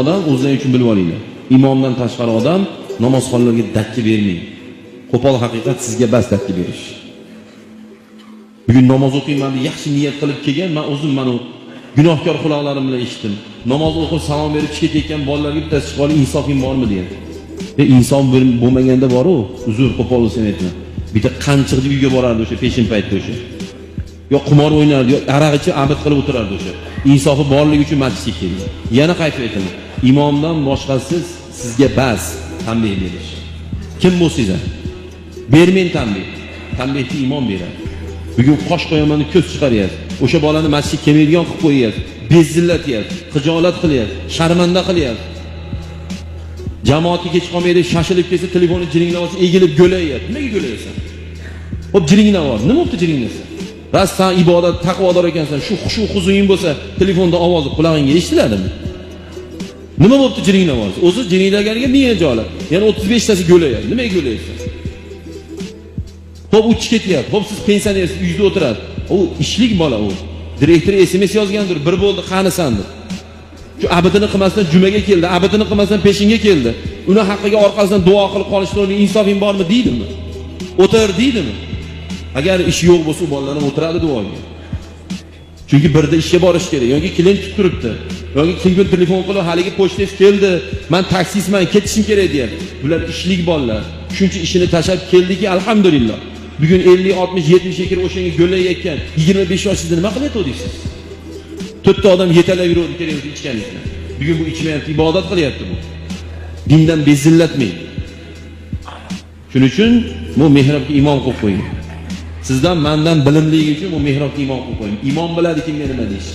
odam o'zinglar uchun bilib olinglar. Imomdan tashqari odam namozxonlarga dakki bermang. Qo'pol haqiqat sizga bas dakki berish. Bugun namoz o'qiyman deb yaxshi niyat qilib kelgan, men o'zim mana gunohkor quloqlarim bilan eshitdim. Namoz o'qib salom berib chiqib ketgan bolalarga bittasi chiqib olib, insofing bormi degan. Inson bo'lmaganda bor-ku, uzr qo'pol bo'lsin aytma. Bitta qanchiqni uyga borardi o'sha peshin paytda o'sha. Yo qimor o'ynardi, yo aroq ichib abad qilib o'tirardi o'sha. Insofi borligi uchun masjidga keldi. Yana qaytib aytaman. Imomdan boshqasi sizga bas tanbeh berish. Kim bo'lsangiz bermang tanbeh. Tanbehni imom beradi. Bugun qosh qo'yaman deb ko'z chiqaryapsiz. O'sha bolani masjidga kelmaydigan qilib qo'yyapsiz. Bezillatyapsiz, xijolat qilyapsiz, sharmanda qilyapsiz. Jamoatga kech qolmaydi, shashilib kelsa telefonni jiringlab olsa, egilib go'layapti. Nimaga go'layapsan? Xo'p, jiringlab ol. Nima bo'pti jiringlasan? Bas sen ibodat, taqvodor ekansan, shu xushu huzuying bo'lsa, telefonda ovozi qulog'ingga eshitiladimi? Nima bo'pti jiringlab olsa? O'zi jiringlaganiga ming jolat. Yana 35 tasi go'layapti. Nimaga go'layapsan? Xo'p, uch ketyapti. Xo'p, siz pensionersiz, uyda o'tirasiz. U ishlik bola u. Direktor SMS yozgandir, bir bo'ldi, qanisan deb. Shu abidini qilmasdan jumaga keldi, abidini qilmasdan peshinga keldi. Uni haqqiga orqasidan duo qilib qolishni insofing bormi deydimi? O'tir deydimi? Agar ish yo'q bo'lsa, bolalar o'tiradi duoga. Chunki birda ishga borish kerak, yoki klient kutib turibdi. Yoki klient telefon qilib, haligi pochtangiz keldi, men taksisman, ketishim kerak deyapti. Bular ishlik bolalar. Shuncha ishini tashlab keldiki, alhamdulillah. Bugun 50, 60, 70 ga kirib o'shanga go'layotgan 25 yoshingizda nima qilyapsiz? To'rtta odam yetalab yuradi kerak ichganlikda. Bugun bu ichmayapti, ibodat qilyapti bu. Dindan bezillatmang. Shuning uchun bu mehrobga imom qo'yib qo'ying. Sizdan mendan bilimligi uchun bu mehrobga imom qo'yib qo'ying. Imom biladi kimga nima deyish.